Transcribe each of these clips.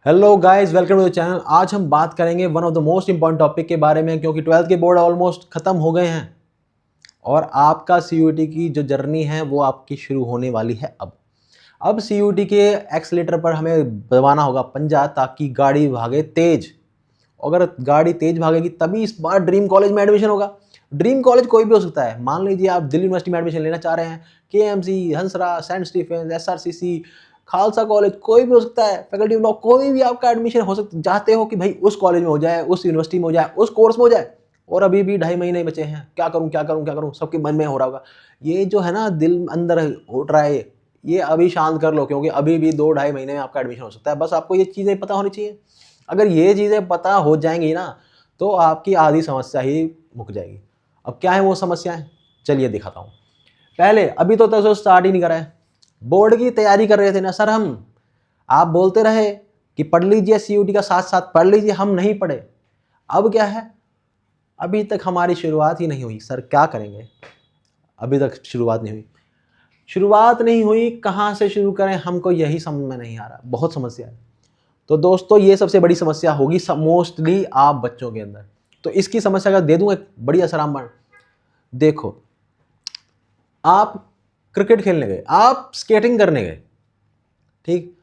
Hello guys, welcome to the channel. आज हम बात करेंगे one of the most important topic के बारे में, क्योंकि 12th के बोर्ड ऑलमोस्ट ख़त्म हो गए हैं और आपका सीयूईटी की जो जर्नी है वो आपकी शुरू होने वाली है। अब सीयूईटी के एक्सीलेटर पर हमें दबाना होगा पंजा, ताकि गाड़ी भागे तेज। अगर गाड़ी तेज भागेगी तभी इस बार ड्रीम कॉलेज में एडमिशन होगा। ड्रीम कॉलेज कोई भी हो सकता है। मान लीजिए आप दिल्ली यूनिवर्सिटी में एडमिशन लेना चाह रहे हैं, KMC, Hansraj, saint Stephen's, SRCC, Khalsa college, कोई भी हो सकता है। फैकल्टी ऑफ लॉ, कोई भी आपका एडमिशन हो सकता, चाहते हो कि भाई उस कॉलेज में हो जाए, उस यूनिवर्सिटी में हो जाए, उस कोर्स में हो जाए, और अभी भी 2.5 महीने बचे हैं। क्या करूं क्या करूं क्या करूं, सबके मन में हो रहा होगा। ये जो है ना दिल अंदर उठ रहा है, ये अभी शांत कर लो, क्योंकि अभी भी 2-2.5 महीने में आपका एडमिशन हो सकता है। बस आपको ये चीज़ें पता होनी चाहिए। अगर ये चीज़ें पता हो जाएंगी ना, तो आपकी आधी समस्या ही मुक जाएगी। अब क्या है वो समस्याएं, चलिए दिखाता हूँ। पहले अभी तो स्टार्ट ही नहीं करा है। बोर्ड की तैयारी कर रहे थे ना सर हम, आप बोलते रहे कि पढ़ लीजिए, सीयूटी का साथ साथ पढ़ लीजिए, हम नहीं पढ़े। अब क्या है, अभी तक हमारी शुरुआत ही नहीं हुई। सर क्या करेंगे, अभी तक शुरुआत नहीं हुई। शुरुआत नहीं हुई, कहाँ से शुरू करें, हमको यही समझ में नहीं आ रहा। बहुत समस्या है। तो दोस्तों, ये सबसे बड़ी समस्या होगी मोस्टली आप बच्चों के अंदर। तो इसकी समस्या का दे दूं एक बड़ी आसान। देखो, आप क्रिकेट खेलने गए, आप स्केटिंग करने गए, ठीक।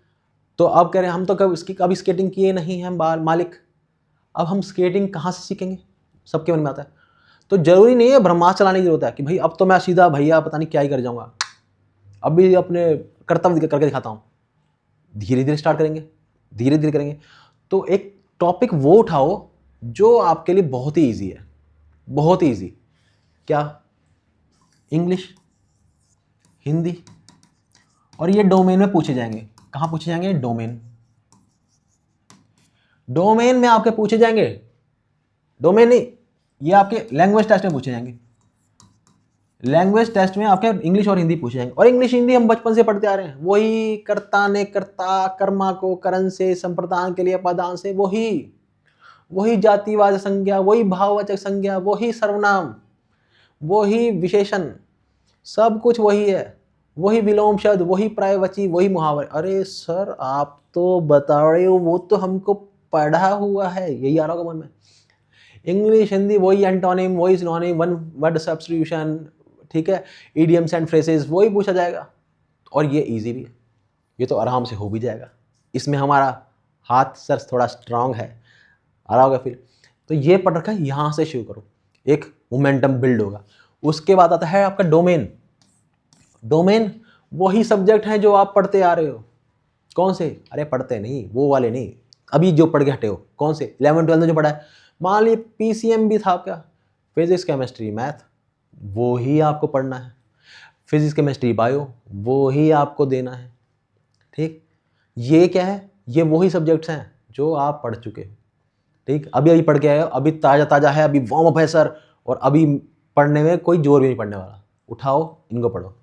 तो अब कह रहे हैं हम तो कभी स्केटिंग किए नहीं हैं मालिक। अब हम स्केटिंग कहाँ से सीखेंगे, सबके मन में आता है। तो जरूरी नहीं है ब्रह्मास्त्र चलाने की जरूरत है कि भाई अब तो मैं सीधा भैया पता नहीं क्या ही कर जाऊंगा। अभी अपने कर्तव्य करके दिखाता हूँ। धीरे धीरे स्टार्ट करेंगे, धीरे धीरे करेंगे। तो एक टॉपिक वो उठाओ जो आपके लिए बहुत ही ईजी है, बहुत ही ईजी। क्या? इंग्लिश, हिंदी। और ये डोमेन में पूछे जाएंगे। कहाँ पूछे जाएंगे? डोमेन। डोमेन में आपके पूछे जाएंगे। डोमेन नहीं, ये आपके लैंग्वेज टेस्ट में पूछे जाएंगे। लैंग्वेज टेस्ट में आपके इंग्लिश और हिंदी पूछे जाएंगे। और इंग्लिश हिंदी हम बचपन से पढ़ते आ रहे हैं। वही कर्ता ने कर्ता, कर्मा को करण से, संप्रदान के लिए पदान से, वही जातिवाचक संज्ञा, वही भाववाचक संज्ञा, वही सर्वनाम, वही विशेषण, सब कुछ वही है। वही विलोम शब्द, वही पर्यायवाची, वही मुहावरे। अरे सर आप तो बता रहे हो, वो तो हमको पढ़ा हुआ है। यही आ रहा होगा मन में। इंग्लिश हिंदी वही एंटोनिम, वही सिनोनिम, वन वर्ड सब्स्टिट्यूशन, ठीक है, इडियम्स एंड फ्रेजेस, वही पूछा जाएगा। और ये इजी भी है, ये तो आराम से हो भी जाएगा। इसमें हमारा हाथ सर थोड़ा स्ट्रांग है, आ रहा होगा फिर। तो ये पढ़ रखा है, यहाँ से शुरू करो, एक मोमेंटम बिल्ड होगा। उसके बाद आता है आपका डोमेन। डोमेन वही सब्जेक्ट हैं जो आप पढ़ते आ रहे हो। कौन से? अरे पढ़ते नहीं, वो वाले नहीं, अभी जो पढ़ के हटे हो। कौन से? 11th-12th में जो पढ़ा है। मान लीजिए पीसीएम भी था आपका, फिजिक्स केमिस्ट्री मैथ, वो ही आपको पढ़ना है। फिजिक्स केमिस्ट्री बायो, वो ही आपको देना है, ठीक। ये क्या है? ये वही सब्जेक्ट्स हैं जो आप पढ़ चुके हो, ठीक। अभी अभी पढ़ के आए हो, अभी ताज़ा ताज़ा है, अभी वार्म अप है सर, और अभी पढ़ने में कोई जोर भी नहीं पड़ने वाला। उठाओ, इनको पढ़ो।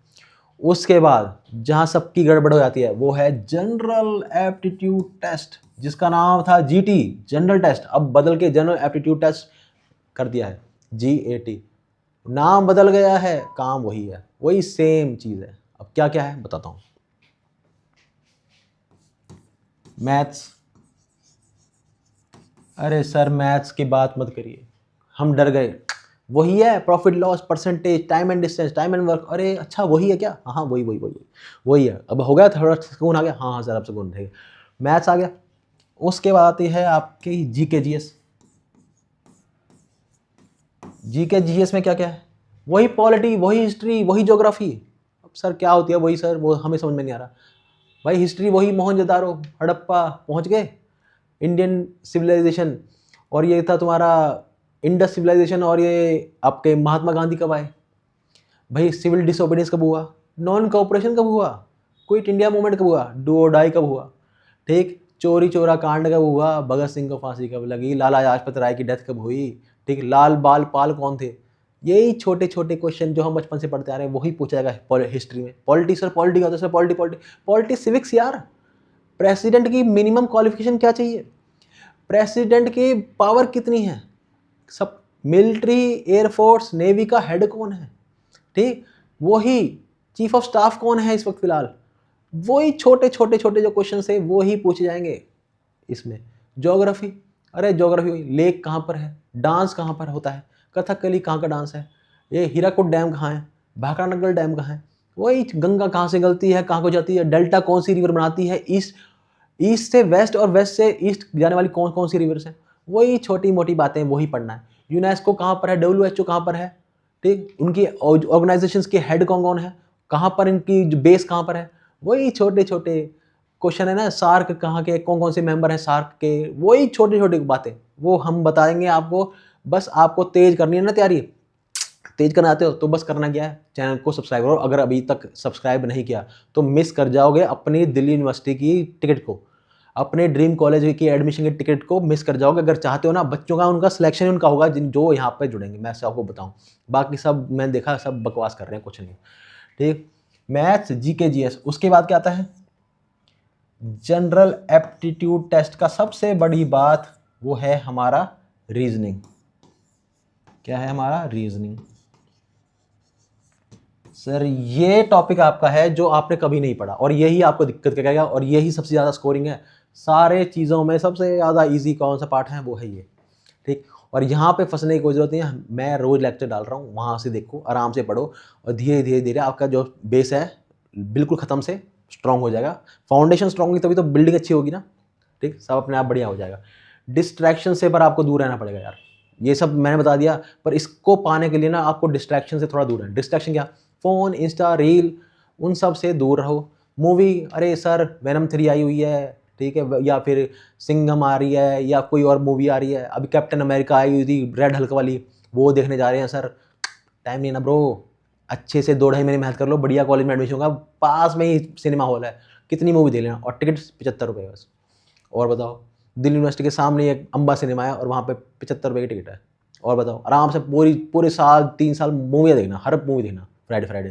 उसके बाद जहाँ सबकी गड़बड़ हो जाती है वो है जनरल एप्टीट्यूड टेस्ट, जिसका नाम था जीटी, जनरल टेस्ट। अब बदल के जनरल एप्टीट्यूड टेस्ट कर दिया है, जीएटी। नाम बदल गया है, काम वही है, वही सेम चीज़ है। अब क्या क्या है बताता हूँ। मैथ्स, अरे सर मैथ्स की बात मत करिए, हम डर गए। वही है, profit loss, percentage, time and distance, time and work. अरे अच्छा वही है क्या? हाँ हाँ वही वही वही वही वही है। अब हो गया, थोड़ा सुकून आ गया। हाँ हाँ सर अब सुकून है, मैथ्स आ गया। उसके बाद आती है आपकी जीके जीएस। जीके जीएस में क्या क्या है? वही पॉलिटी, वही हिस्ट्री, वही ज्योग्राफी। अब सर क्या होती है वही? सर वो हमें समझ में नहीं आ रहा। भाई हिस्ट्री वही मोहनजोदारो, हड़प्पा पहुंच गए, इंडियन सिविलाइजेशन। और ये था तुम्हारा इंडस सिविलाइजेशन। और ये आपके महात्मा गांधी कब आए? भाई सिविल डिसोबीडियंस कब हुआ? नॉन कोऑपरेशन कब हुआ? क्विट इंडिया मूवमेंट कब हुआ? डू और डाई कब हुआ? ठीक। चोरी चोरा कांड कब हुआ? भगत सिंह को फांसी कब लगी? लाला लाजपत राय की डेथ कब हुई? ठीक। लाल बाल पाल कौन थे? यही छोटे छोटे क्वेश्चन जो हम बचपन से पढ़ते आ रहे हैं, वही पूछा जाएगा हिस्ट्री में। पॉलिटी सर, पॉलिटी का होता है sir, polity polity polity civics यार। प्रेसिडेंट की मिनिमम क्वालिफिकेशन क्या चाहिए? प्रेसिडेंट की पावर कितनी है? सब मिलिट्री, एयरफोर्स, नेवी का हेड कौन है? ठीक। वही चीफ ऑफ स्टाफ कौन है इस वक्त फिलहाल? वही छोटे छोटे छोटे जो क्वेश्चन है वो ही पूछे जाएंगे। इसमें ज्योग्राफी, अरे ज्योग्राफी लेक कहाँ पर है, डांस कहाँ पर होता है, कथकली कहाँ का डांस है, ये हीराकुद डैम कहाँ है, भाखड़ानगर डैम कहाँ है, वही गंगा कहाँ से गलती है, कहाँ को जाती है, डेल्टा कौन सी रिवर बनाती है, ईस्ट ईस्ट से वेस्ट और वेस्ट से ईस्ट जाने वाली कौन कौन सी रिवर्स हैं, वही छोटी मोटी बातें वही पढ़ना है। यूनेस्को कहाँ पर है, WHO कहाँ पर है, ठीक, उनकी ऑर्गेनाइजेशंस के हेड कौन कौन है, कहाँ पर इनकी जो बेस कहाँ पर है, वही छोटे छोटे क्वेश्चन है ना। सार्क कहाँ के कौन कौन से मेंबर हैं सार्क के, वही छोटी छोटी बातें वो हम बताएंगे आपको। बस आपको तेज करनी है ना तैयारी, तेज करना आते हो तो बस करना क्या है, चैनल को सब्सक्राइब करो। अगर अभी तक सब्सक्राइब नहीं किया तो मिस कर जाओगे अपनी दिल्ली यूनिवर्सिटी की टिकट को, अपने ड्रीम कॉलेज की एडमिशन की टिकट को मिस कर जाओगे। अगर चाहते हो ना, बच्चों का उनका सिलेक्शन उनका होगा जिन जो यहाँ पे जुड़ेंगे, मैं से आपको बताऊँ। बाकी सब मैंने देखा सब बकवास कर रहे हैं, कुछ नहीं, ठीक। मैथ्स GK GS, उसके बाद क्या आता है, जनरल एप्टीट्यूड टेस्ट का सबसे बड़ी बात वो है हमारा रीजनिंग। क्या है हमारा रीजनिंग। सर ये टॉपिक आपका है जो आपने कभी नहीं पढ़ा और यही आपको दिक्कत करेगा और यही सबसे ज़्यादा स्कोरिंग है। सारे चीज़ों में सबसे ज़्यादा इजी कौन सा पार्ट है, वो है ये, ठीक। और यहाँ पे फंसने की कोई ज़रूरत नहीं है, मैं रोज़ लेक्चर डाल रहा हूँ, वहाँ से देखो, आराम से पढ़ो और धीरे धीरे धीरे आपका जो बेस है बिल्कुल ख़त्म से स्ट्रॉन्ग हो जाएगा। फाउंडेशन स्ट्रॉन्ग होगी तभी तो बिल्डिंग अच्छी होगी ना, ठीक, सब अपने आप बढ़िया हो जाएगा। डिस्ट्रैक्शन से पर आपको दूर रहना पड़ेगा यार, ये सब मैंने बता दिया, पर इसको पाने के लिए ना आपको डिस्ट्रैक्शन से थोड़ा दूर रहना। डिस्ट्रैक्शन क्या, फ़ोन, इंस्टा, रील, उन सब से दूर रहो। मूवी, अरे सर वेनम 3 आई हुई है, ठीक है, या फिर सिंघम आ रही है, या कोई और मूवी आ रही है, अभी कैप्टन अमेरिका आई हुई थी रेड हल्क वाली, वो देखने जा रहे हैं सर। टाइम नहीं ना ब्रो, अच्छे से 2-2.5 महीने मेहनत कर लो, बढ़िया कॉलेज में एडमिशन होगा, पास में ही सिनेमा हॉल है, कितनी मूवी देख लेना, और टिकट 75 रुपये बस। और बताओ, दिल्ली यूनिवर्सिटी के सामने एक अम्बा सिनेमा है और वहाँ पे 75 रुपये की टिकट है। और बताओ, आराम से पूरे साल 3 साल मूवियाँ देखना, हर मूवी देखना फ्राइडे,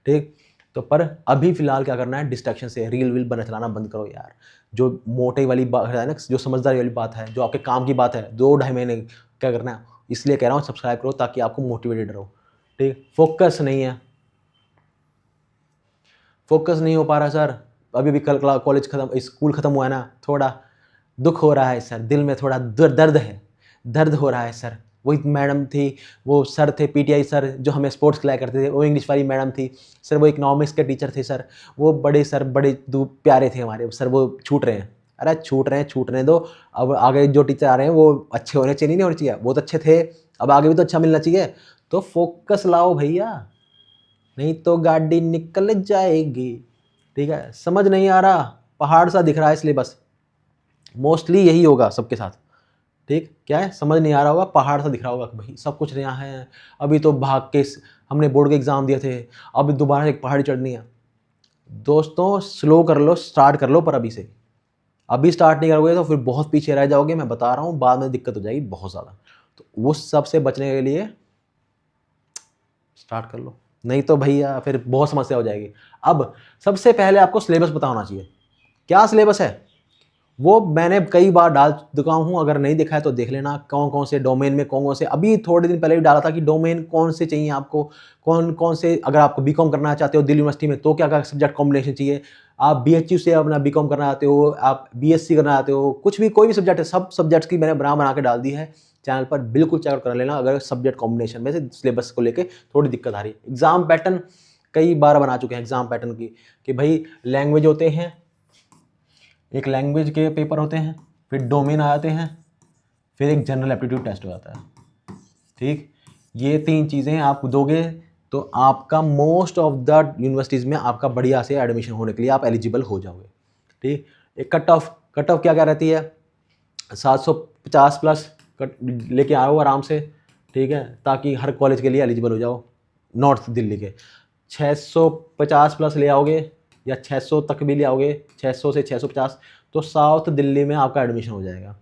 ठीक। तो पर अभी फिलहाल क्या करना है, डिस्ट्रैक्शन से रील वील बना चलाना बंद करो यार। जो मोटे वाली बात है ना, जो समझदारी वाली बात है, जो आपके काम की बात है, 2-2.5 महीने क्या करना है, इसलिए कह रहा हूँ सब्सक्राइब करो ताकि आपको मोटिवेटेड रहो, ठीक। फोकस नहीं है, फोकस नहीं हो पा रहा सर, अभी भी कल कॉलेज खत्म, स्कूल खत्म हुआ है ना, थोड़ा दुख हो रहा है सर, दिल में थोड़ा दर्द है, दर्द हो रहा है सर। वही मैडम थी, वो सर थे PTI सर जो हमें स्पोर्ट्स खिलाया करते थे, वो इंग्लिश वाली मैडम थी सर, वो इकोनॉमिक्स के टीचर थे सर, वो बड़े सर बड़े प्यारे थे हमारे सर, वो छूट रहे हैं। अरे छूट रहे हैं, छूटने दो, अब आगे जो टीचर आ रहे हैं वो अच्छे होने चाहिए, नहीं होने चाहिए, बहुत अच्छे थे, अब आगे भी तो अच्छा मिलना चाहिए। तो फोकस लाओ भैया, नहीं तो गाड़ी निकल जाएगी, ठीक है। समझ नहीं आ रहा, पहाड़ सा दिख रहा है इसलिए बस, मोस्टली यही होगा सबके साथ, ठीक। क्या है, समझ नहीं आ रहा होगा, पहाड़ सा दिख रहा होगा कि भाई सब कुछ नया है, अभी तो भाग के हमने बोर्ड के एग्ज़ाम दिए थे, अब दोबारा एक पहाड़ी चढ़नी है। दोस्तों स्लो कर लो, स्टार्ट कर लो, पर अभी से, अभी स्टार्ट नहीं करोगे तो फिर बहुत पीछे रह जाओगे, मैं बता रहा हूँ, बाद में दिक्कत हो जाएगी बहुत ज़्यादा। तो उस सब से बचने के लिए स्टार्ट कर लो, नहीं तो भैया फिर बहुत समस्या हो जाएगी। अब सबसे पहले आपको सिलेबस पता होना चाहिए, क्या सिलेबस है वो मैंने कई बार डाल चुका हूँ, अगर नहीं देखा है तो देख लेना, कौन कौन से डोमेन में कौन कौन से, अभी थोड़े दिन पहले भी डाला था कि डोमेन कौन से चाहिए आपको, कौन कौन से, अगर आपको बीकॉम करना चाहते हो दिल्ली यूनिवर्सिटी में तो क्या क्या सब्जेक्ट कॉम्बिनेशन चाहिए, आप BHU से अपना बीकॉम करना चाहते हो, आप BSc करना चाहते हो, कुछ भी कोई भी सब्जेक्ट है, सब सब्जेक्ट्स की मैंने बना के डाल दी है चैनल पर, बिल्कुल चेकआउट कर लेना। अगर सब्जेक्ट कॉम्बिनेशन में से सिलेबस को लेकर थोड़ी दिक्कत आ रही है, एग्जाम पैटर्न कई बार बना चुके हैं एग्जाम पैटर्न की, कि भाई लैंग्वेज होते हैं, एक लैंग्वेज के पेपर होते हैं, फिर डोमेन आ जाते हैं, फिर एक जनरल एप्टीट्यूड टेस्ट हो जाता है, ठीक। ये 3 चीज़ें आप दोगे तो आपका मोस्ट ऑफ द यूनिवर्सिटीज़ में आपका बढ़िया से एडमिशन होने के लिए आप एलिजिबल हो जाओगे, ठीक। एक कट ऑफ क्या क्या रहती है, 750 प्लस कट लेके आओ आराम से, ठीक है, ताकि हर कॉलेज के लिए एलिजिबल हो जाओ। नॉर्थ दिल्ली के 650 प्लस ले आओगे, या 600 तक भी ले आओगे, 600 से 650, तो साउथ दिल्ली में आपका एडमिशन हो जाएगा,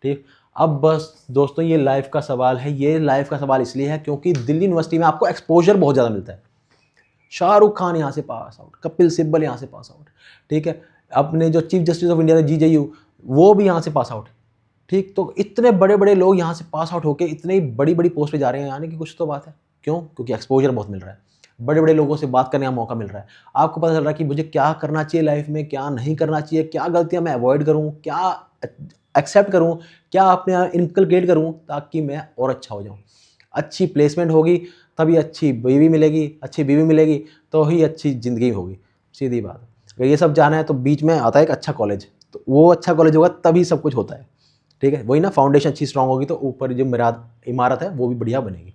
ठीक। अब बस दोस्तों ये लाइफ का सवाल है, ये लाइफ का सवाल इसलिए है क्योंकि दिल्ली यूनिवर्सिटी में आपको एक्सपोजर बहुत ज़्यादा मिलता है। शाहरुख खान यहाँ से पास आउट, कपिल सिब्बल यहाँ से पास आउट, ठीक है, अपने जो चीफ जस्टिस ऑफ इंडिया थे GJU वो भी यहाँ से पास आउट, ठीक। तो इतने बड़े बड़े लोग यहाँ से पास आउट होकर इतनी बड़ी बड़ी पोस्ट पे जा रहे हैं, यानी कि कुछ तो बात है। क्यों? क्योंकि एक्सपोजर बहुत मिल रहा है। बड़े बड़े लोगों से बात करने का मौका मिल रहा है। आपको पता चल रहा है कि मुझे क्या करना चाहिए लाइफ में, क्या नहीं करना चाहिए, क्या गलतियां मैं अवॉइड करूं, क्या एक्सेप्ट करूं, क्या अपने इनकलकेट करूं ताकि मैं और अच्छा हो जाऊं। अच्छी प्लेसमेंट होगी तभी अच्छी बीवी मिलेगी, अच्छी बीवी मिलेगी तो ही अच्छी ज़िंदगी होगी, सीधी बात। अगर ये सब जाना है तो बीच में आता है एक अच्छा कॉलेज, तो वो अच्छा कॉलेज होगा तभी सब कुछ होता है। ठीक है, वही ना, फाउंडेशन अच्छी स्ट्रांग होगी तो ऊपर जो इमारत है वो भी बढ़िया बनेगी।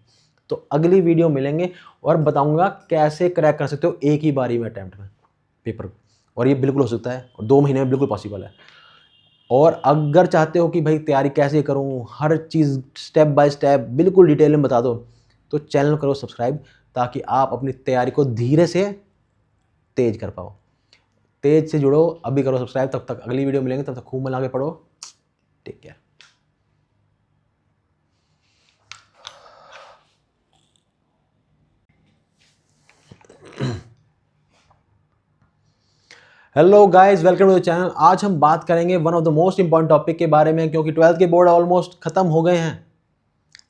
तो अगली वीडियो मिलेंगे और बताऊंगा कैसे क्रैक कर सकते हो एक ही बारी में अटैम्प्ट में पेपर, और ये बिल्कुल हो सकता है और 2 महीने में बिल्कुल पॉसिबल है। और अगर चाहते हो कि भाई तैयारी कैसे करूं, हर चीज़ स्टेप बाय स्टेप बिल्कुल डिटेल में बता दो, तो चैनल करो सब्सक्राइब ताकि आप अपनी तैयारी को धीरे से तेज कर पाओ। तेज से जुड़ो, अभी करो सब्सक्राइब। तब तक अगली वीडियो मिलेंगे, तब तक खूब मना के पढ़ो। Take care. Hello guys, welcome to the channel. आज हम बात करेंगे one of the most important topic के बारे में, क्योंकि 12th के बोर्ड ऑलमोस्ट खत्म हो गए हैं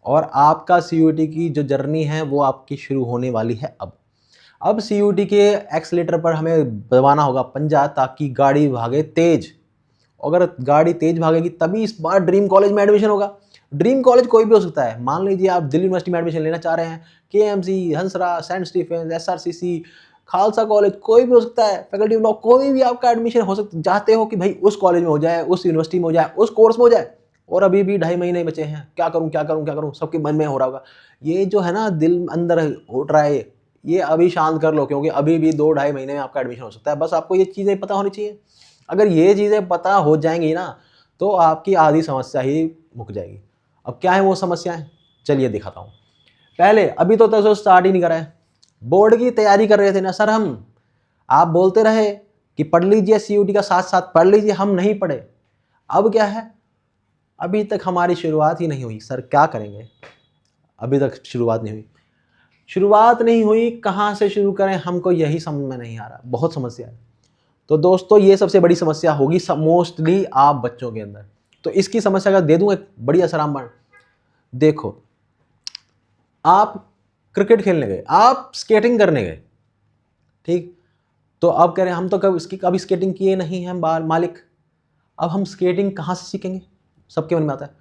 और आपका सीयूईटी की जो जर्नी है वो आपकी शुरू होने वाली है। अब सीयूईटी के एक्सीलेटर पर हमें दबाना होगा पंजा ताकि गाड़ी भागे तेज। अगर गाड़ी तेज भागेगी तभी इस बार ड्रीम कॉलेज में एडमिशन होगा। ड्रीम कॉलेज कोई भी हो सकता है। मान लीजिए आप दिल्ली यूनिवर्सिटी में एडमिशन लेना चाह रहे हैं, KMC, Hansraj, saint Stephen's, SRCC, Khalsa college, कोई भी हो सकता है। फैकल्टी ऑफ लॉ, कोई भी आपका एडमिशन हो सकता, चाहते हो कि भाई उस कॉलेज में हो जाए, उस यूनिवर्सिटी में हो जाए, उस कोर्स में हो जाए, और अभी भी 2.5 महीने बचे हैं, क्या करूं क्या करूं क्या करूं, सबके मन में हो रहा होगा। ये जो है ना दिल अंदर उठ रहा है, ये अभी शांत कर लो, क्योंकि अभी भी 2-2.5 महीने में आपका एडमिशन हो सकता है। बस आपको ये चीज़ें पता होनी चाहिए। अगर ये चीज़ें पता हो जाएंगी ना तो आपकी आधी समस्या ही मुक जाएगी। अब क्या है वो समस्याएं, चलिए दिखाता हूँ। पहले अभी तो स्टार्ट ही नहीं करा है, बोर्ड की तैयारी कर रहे थे ना सर हम। आप बोलते रहे कि पढ़ लीजिए, सीयूटी का साथ साथ पढ़ लीजिए, हम नहीं पढ़े। अब क्या है, अभी तक हमारी शुरुआत ही नहीं हुई। सर क्या करेंगे, अभी तक शुरुआत नहीं हुई। शुरुआत नहीं हुई, कहाँ से शुरू करें, हमको यही समझ में नहीं आ रहा। बहुत समस्या है। तो दोस्तों ये सबसे बड़ी समस्या होगी मोस्टली आप बच्चों के अंदर। तो इसकी समस्या का दे दूं एक बढ़िया सा रामबाण। देखो, आप क्रिकेट खेलने गए, आप स्केटिंग करने गए, ठीक, तो अब कह रहे हैं हम तो कभी स्केटिंग किए नहीं हैं मालिक, अब हम स्केटिंग कहाँ से सीखेंगे, सबके मन में आता है।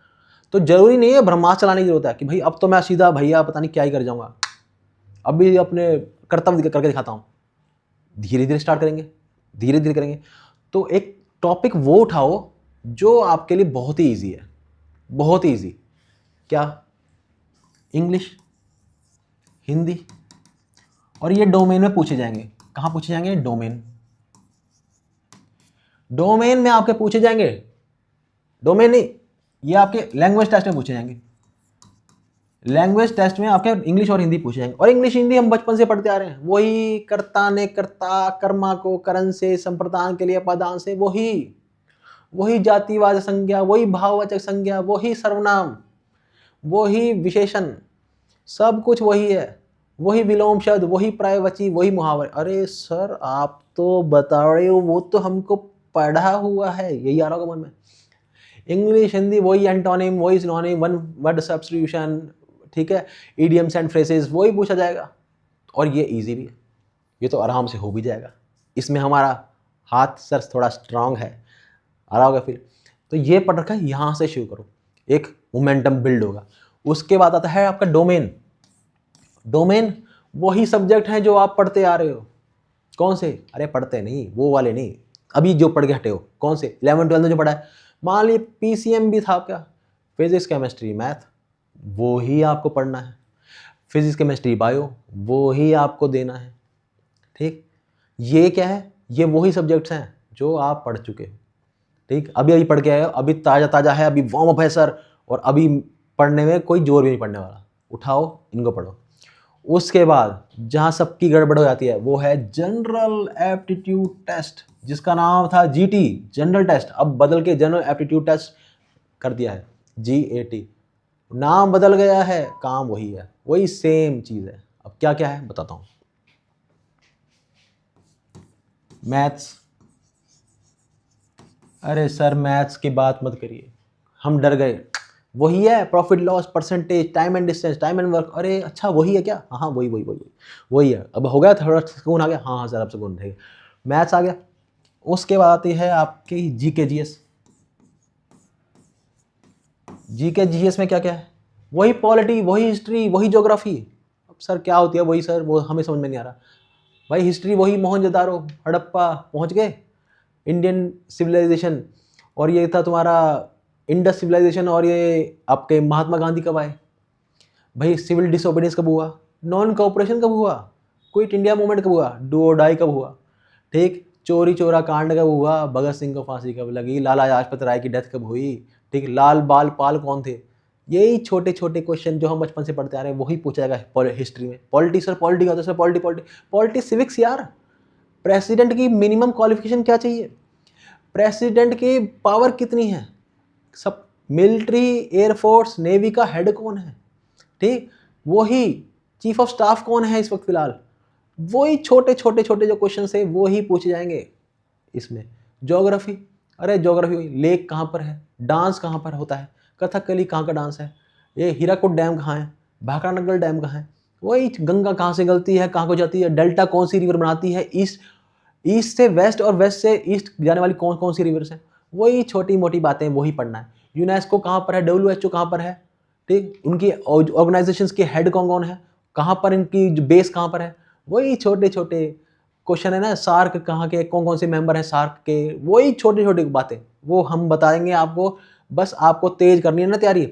तो जरूरी नहीं है ब्रह्मास्त्र चलाने की जरूरत है कि भाई अब तो मैं सीधा भैया पता नहीं क्या ही कर जाऊंगा। अभी अपने कर्तव्य करके दिखाता हूँ। धीरे धीरे स्टार्ट करेंगे, धीरे धीरे करेंगे। तो एक टॉपिक वो उठाओ जो आपके लिए बहुत ही ईजी है, बहुत ही ईजी। क्या? इंग्लिश, हिंदी, और ये डोमेन में पूछे जाएंगे। कहाँ पूछे जाएंगे? डोमेन। डोमेन में आपके पूछे जाएंगे, डोमेन नहीं, ये आपके लैंग्वेज टेस्ट में पूछे जाएंगे। लैंग्वेज टेस्ट में आपके इंग्लिश और हिंदी पूछे जाएंगे। और इंग्लिश हिंदी हम बचपन से पढ़ते आ रहे हैं। वही कर्ता ने कर्ता, कर्मा को करण से, संप्रदान के लिए पदान से, वही जातिवाचक संज्ञा, वही भाववाचक संज्ञा, वही सर्वनाम, वही विशेषण, सब कुछ वही है। वही विलोम शब्द, वही पर्यायवाची, वही मुहावरे। अरे सर आप तो बता रहे हो, वो तो हमको पढ़ा हुआ है, यही आ रहा होगा मन में। इंग्लिश हिंदी वही एंटोनिम, वही सिनोनिम, वन वर्ड सब्स्टिट्यूशन, ठीक है, इडियम्स एंड फ्रेजेस, वही पूछा जाएगा। और ये इजी भी है, ये तो आराम से हो भी जाएगा। इसमें हमारा हाथ सर थोड़ा स्ट्रांग है, आ रहा होगा फिर। तो ये पढ़ रखा है, यहाँ से शुरू करो, एक मोमेंटम बिल्ड होगा। उसके बाद आता है आपका डोमेन। डोमेन वही सब्जेक्ट हैं जो आप पढ़ते आ रहे हो। कौन से? अरे पढ़ते नहीं, वो वाले नहीं, अभी जो पढ़ के हटे हो। कौन से? 11th 12th में जो पढ़ा है। मान लीजिए पीसीएम भी था आपका, फिजिक्स केमिस्ट्री मैथ, वो ही आपको पढ़ना है। फिजिक्स केमिस्ट्री बायो, वो ही आपको देना है। ठीक, ये क्या है? ये वही सब्जेक्ट्स हैं जो आप पढ़ चुके हो। ठीक, अभी अभी पढ़ के आए हो, अभी ताज़ा ताज़ा है, अभी वार्म अप है सर, और अभी पढ़ने में कोई जोर भी नहीं पड़ने वाला। उठाओ इनको पढ़ो। उसके बाद जहाँ सबकी गड़बड़ हो जाती है वो है जनरल एप्टीट्यूड टेस्ट, जिसका नाम था जीटी जनरल टेस्ट, अब बदल के जनरल एप्टीट्यूड टेस्ट कर दिया है, जीएटी। नाम बदल गया है, काम वही है, वही सेम चीज़ है। अब क्या क्या है बताता हूँ। मैथ्स, अरे सर मैथ्स की बात मत करिए, हम डर गए। वही है profit loss percentage, time and distance, time and work. अरे अच्छा वही है क्या? हाँ हाँ वही वही वही वही वही है। अब हो गया थोड़ा सुकून आ गया, हाँ हाँ सर अब सुकून है। मैथ्स आ गया। उसके बाद आती है आपकी जीके जीएस। जीके जीएस में क्या क्या है? वही पॉलिटी, वही हिस्ट्री, वही ज्योग्राफी। अब सर क्या होती है वही सर, वो हमें समझ में नहीं आ रहा। भाई हिस्ट्री वही मोहनजोदारो, हड़प्पा पहुंच गए, इंडियन सिविलाइजेशन। और ये था तुम्हारा इंडस सिविलाइजेशन। और ये आपके महात्मा गांधी कब आए? भाई सिविल डिसोबीडियंस कब हुआ? नॉन कोऑपरेशन कब हुआ? क्विट इंडिया मूवमेंट कब हुआ? डू और डाई कब हुआ? ठीक, चोरी चोरा कांड कब हुआ? भगत सिंह को फांसी कब लगी? लाला लाजपत राय की डेथ कब हुई? ठीक, लाल बाल पाल कौन थे? यही छोटे छोटे क्वेश्चन जो हम बचपन से पढ़ते आ रहे हैं वही पूछा जाएगा हिस्ट्री में। पॉलिटी सर, पॉलिटी का तो sir polity polity polity civics यार। प्रेसिडेंट की मिनिमम क्वालिफिकेशन क्या चाहिए? प्रेसिडेंट की पावर कितनी है? सब मिलिट्री, एयरफोर्स, नेवी का हेड कौन है? ठीक, वही चीफ ऑफ स्टाफ कौन है इस वक्त फिलहाल? वही छोटे छोटे छोटे जो क्वेश्चन है वो ही पूछे जाएंगे इसमें। ज्योग्राफी, अरे ज्योग्राफी, लेक कहाँ पर है? डांस कहाँ पर होता है? कथकली कहाँ का डांस है? ये हीराकुद डैम कहाँ है? भाखड़ानगर डैम कहाँ है? वही गंगा कहाँ से गलती है, कहाँ को जाती है? डेल्टा कौन सी रिवर बनाती है? ईस्ट ईस्ट से वेस्ट और वेस्ट से ईस्ट जाने वाली कौन कौन सी रिवर्स हैं? वही छोटी मोटी बातें वही पढ़ना है। यूनेस्को कहाँ पर है? WHO कहाँ पर है? ठीक, उनकी ऑर्गेनाइजेशंस के हेड कौन कौन है? कहाँ पर इनकी बेस कहाँ पर है? वही छोटे छोटे क्वेश्चन है ना। सार्क कहाँ के कौन कौन से मेंबर हैं सार्क के? वही छोटी छोटी बातें वो हम बताएंगे आपको। बस आपको तेज करनी है ना तैयारी।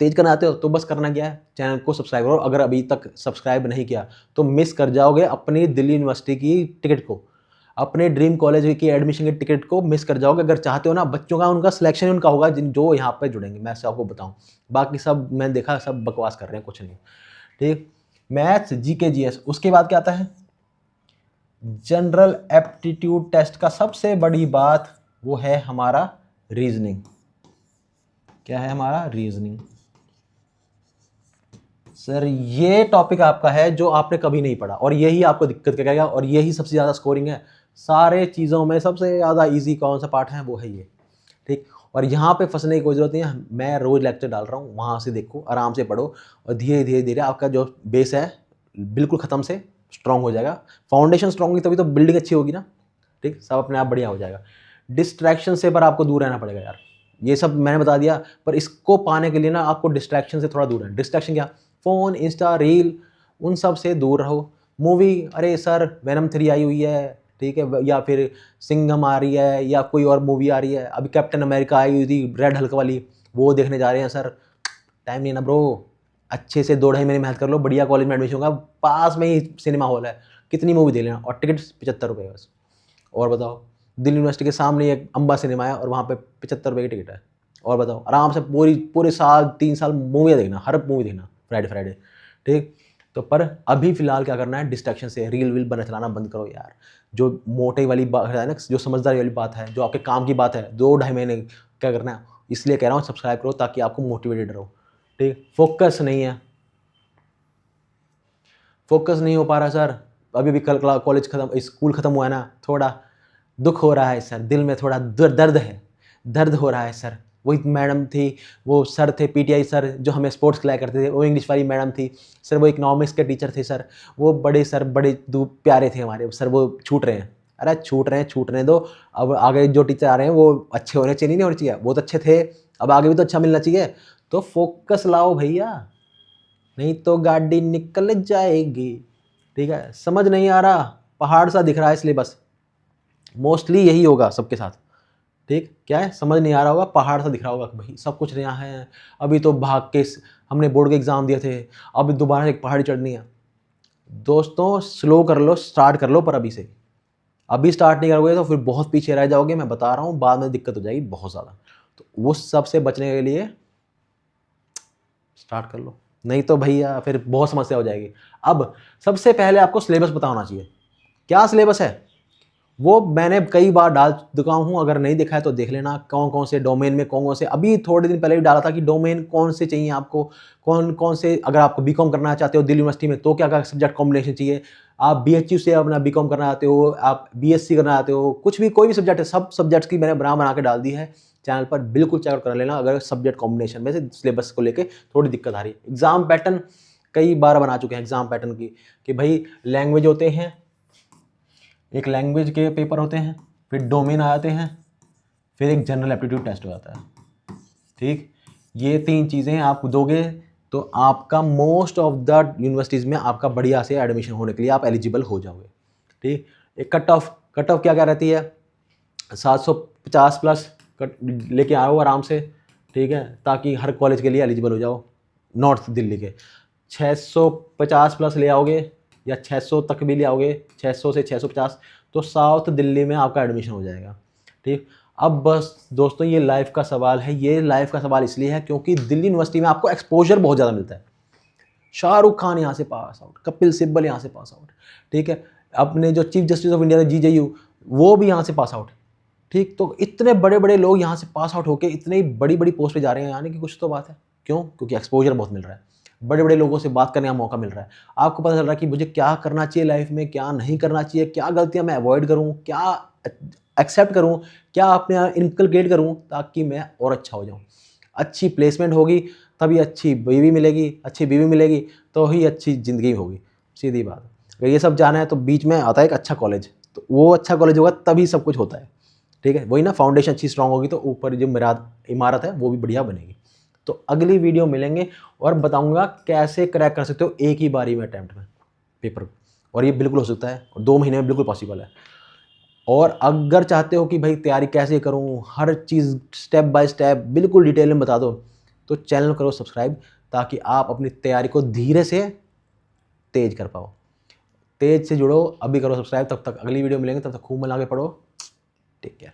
तेज करना आते हो तो बस करना क्या है, चैनल को सब्सक्राइब करो। अगर अभी तक सब्सक्राइब नहीं किया तो मिस कर जाओगे अपनी दिल्ली यूनिवर्सिटी की टिकट को, अपने ड्रीम कॉलेज की एडमिशन की टिकट को मिस कर जाओगे। अगर चाहते हो ना, बच्चों का उनका सिलेक्शन उनका होगा जिन जो यहाँ पे जुड़ेंगे, मैं आपको बताऊँ। बाकी सब मैंने देखा सब बकवास कर रहे हैं, कुछ नहीं। ठीक, मैथ्स जीके जीएस। उसके बाद क्या आता है? जनरल एप्टीट्यूड टेस्ट का सबसे बड़ी बात वो है हमारा रीजनिंग। क्या है हमारा? रीजनिंग। सर ये टॉपिक आपका है जो आपने कभी नहीं पढ़ा और यही आपको दिक्कत करेगा और यही सबसे ज़्यादा स्कोरिंग है। सारे चीज़ों में सबसे ज़्यादा इजी कौन सा पार्ट है? वो है ये। ठीक, और यहाँ पे फंसने की कोई ज़रूरत नहीं है। मैं रोज़ लेक्चर डाल रहा हूँ, वहाँ से देखो, आराम से पढ़ो और धीरे धीरे धीरे आपका जो बेस है बिल्कुल ख़त्म से स्ट्रॉन्ग हो जाएगा। फाउंडेशन स्ट्रॉन्ग होगी तभी तो बिल्डिंग अच्छी होगी ना। ठीक, सब अपने आप बढ़िया हो जाएगा। डिस्ट्रैक्शन से पर आपको दूर रहना पड़ेगा यार। ये सब मैंने बता दिया, पर इसको पाने के लिए ना आपको डिस्ट्रैक्शन से थोड़ा दूर रहना। डिस्ट्रैक्शन क्या? फ़ोन, इंस्टा, रील, उन सब से दूर रहो। मूवी, अरे सर वेनम 3 आई हुई है, ठीक है, या फिर सिंघम आ रही है, या कोई और मूवी आ रही है, अभी कैप्टन अमेरिका आई हुई थी रेड हल्क वाली, वो देखने जा रहे हैं सर। टाइम नहीं ना ब्रो, अच्छे से 2-2.5 महीने मेहनत कर लो, बढ़िया कॉलेज में एडमिशन होगा, पास में ही सिनेमा हॉल है, कितनी मूवी देख लेना, और टिकट 75 रुपये बस। और बताओ, दिल्ली यूनिवर्सिटी के सामने एक अम्बा सिनेमा है और वहाँ पे 75 रुपये की टिकट है। और बताओ, आराम से पूरे साल 3 साल मूवी देखना, हर मूवी देखना फ्राइडे फ्राइडे। ठीक, तो पर अभी फिलहाल क्या करना है? डिस्ट्रैक्शन से रील वील बना चलाना बंद करो यार। जो मोटे वाली बात है ना, जो समझदारी वाली बात है, जो आपके काम की बात है, 2-2.5 महीने क्या करना है, इसलिए कह रहा हूँ सब्सक्राइब करो ताकि आपको मोटिवेटेड रहो। ठीक, फोकस नहीं है, फोकस नहीं हो पा रहा सर। अभी भी कल कॉलेज खत्म, स्कूल खत्म हुआ है ना, थोड़ा दुख हो रहा है सर, दिल में थोड़ा दर्द है, दर्द हो रहा है सर। वही मैडम थी, वो सर थे पीटीआई सर जो हमें स्पोर्ट्स खिलाया करते थे, वो इंग्लिश वाली मैडम थी सर, वो इकोनॉमिक्स के टीचर थे सर, वो बड़े सर बड़े प्यारे थे हमारे सर, वो छूट रहे हैं। अरे छूट रहे हैं, छूटने दो। अब आगे जो टीचर आ रहे हैं वो अच्छे होने चाहिए, नहीं होने चाहिए? वो तो अच्छे थे, अब आगे भी तो अच्छा मिलना चाहिए। तो फोकस लाओ भैया, नहीं तो गाड़ी निकल जाएगी। ठीक है, समझ नहीं आ रहा, पहाड़ सा दिख रहा है इसलिए बस, मोस्टली यही होगा सबके साथ। ठीक, क्या है? समझ नहीं आ रहा होगा, पहाड़ सा दिख रहा होगा कि भाई सब कुछ यहाँ है, अभी तो भाग के हमने बोर्ड के एग्ज़ाम दिए थे, अभी दोबारा एक पहाड़ी चढ़नी है। दोस्तों स्लो कर लो, स्टार्ट कर लो, पर अभी से, अभी स्टार्ट नहीं करोगे तो फिर बहुत पीछे रह जाओगे, मैं बता रहा हूँ, बाद में दिक्कत हो जाएगी बहुत ज़्यादा। तो उस सब से बचने के लिए स्टार्ट कर लो, नहीं तो भैया फिर बहुत समस्या हो जाएगी। अब सबसे पहले आपको सिलेबस पता होना चाहिए। क्या सिलेबस है वो मैंने कई बार डाल चुका हूँ, अगर नहीं देखा है तो देख लेना। कौन कौन से डोमेन में कौन कौन से, अभी थोड़े दिन पहले भी डाला था कि डोमेन कौन से चाहिए आपको, कौन कौन से, अगर आपको बीकॉम करना चाहते हो दिल्ली यूनिवर्सिटी में तो क्या क्या सब्जेक्ट कॉम्बिनेशन चाहिए, आप बीएचयू से अपना बीकॉम करना चाहते हो, आप बीएससी करना चाहते हो, कुछ भी कोई भी सब्जेक्ट है, सब सब्जेक्ट्स की मैंने बना के डाल दी है चैनल पर बिल्कुल चेकआउट कर लेना अगर सब्जेक्ट कॉम्बिनेशन में से सिलेबस को लेके थोड़ी दिक्कत आ रही है। एग्जाम पैटर्न कई बार बना चुके हैं एग्जाम पैटर्न की कि भाई लैंग्वेज होते हैं, एक लैंग्वेज के पेपर होते हैं, फिर डोमेन आ जाते हैं, फिर एक जनरल एप्टीट्यूड टेस्ट हो जाता है। ठीक, ये 3 चीज़ें आप दोगे तो आपका मोस्ट ऑफ द यूनिवर्सिटीज़ में आपका बढ़िया से एडमिशन होने के लिए आप एलिजिबल हो जाओगे। ठीक, एक कट ऑफ क्या क्या रहती है, 750 प्लस लेके आओ आराम से, ठीक है, ताकि हर कॉलेज के लिए एलिजिबल हो जाओ। नॉर्थ दिल्ली के 650 प्लस ले आओगे या 600 तक भी ले आओगे, 600 से 650, तो साउथ दिल्ली में आपका एडमिशन हो जाएगा। ठीक, अब बस दोस्तों ये लाइफ का सवाल है, ये लाइफ का सवाल इसलिए है क्योंकि दिल्ली यूनिवर्सिटी में आपको एक्सपोजर बहुत ज़्यादा मिलता है। शाहरुख खान यहाँ से पास आउट, कपिल सिब्बल यहाँ से पास आउट, ठीक है, अपने जो chief justice of India GJU वो भी यहाँ से पास आउट। ठीक, तो इतने बड़े बड़े लोग यहाँ से पास आउट होकर इतनी बड़ी बड़ी पोस्ट पे जा रहे हैं, यानी कि कुछ तो बात है। क्यों? क्योंकि एक्सपोजर बहुत मिल रहा है, बड़े बड़े लोगों से बात करने का मौका मिल रहा है, आपको पता चल रहा है कि मुझे क्या करना चाहिए लाइफ में, क्या नहीं करना चाहिए, क्या गलतियाँ मैं अवॉइड करूँ, क्या एक्सेप्ट करूँ, क्या अपने इनकलकेट करूँ ताकि मैं और अच्छा हो जाऊँ। अच्छी प्लेसमेंट होगी तभी अच्छी बीवी मिलेगी तो ही अच्छी ज़िंदगी होगी, सीधी बात। अगर ये सब जाना है तो बीच में आता है एक अच्छा कॉलेज, तो वो अच्छा कॉलेज होगा तभी सब कुछ होता है। ठीक है, वही ना, फाउंडेशन अच्छी स्ट्रांग होगी तो ऊपर जो इमारत है वो भी बढ़िया बनेगी। तो अगली वीडियो मिलेंगे और बताऊंगा कैसे क्रैक कर सकते हो एक ही बारी में अटैम्प्ट में पेपर, और ये बिल्कुल हो सकता है और 2 महीने में बिल्कुल पॉसिबल है। और अगर चाहते हो कि भाई तैयारी कैसे करूं, हर चीज़ स्टेप बाय स्टेप बिल्कुल डिटेल में बता दो, तो चैनल करो सब्सक्राइब ताकि आप अपनी तैयारी को धीरे से तेज कर पाओ। तेज से जुड़ो, अभी करो सब्सक्राइब। तब तक अगली वीडियो मिलेंगे, तब तक खूब मन लगा के पढ़ो। Take care.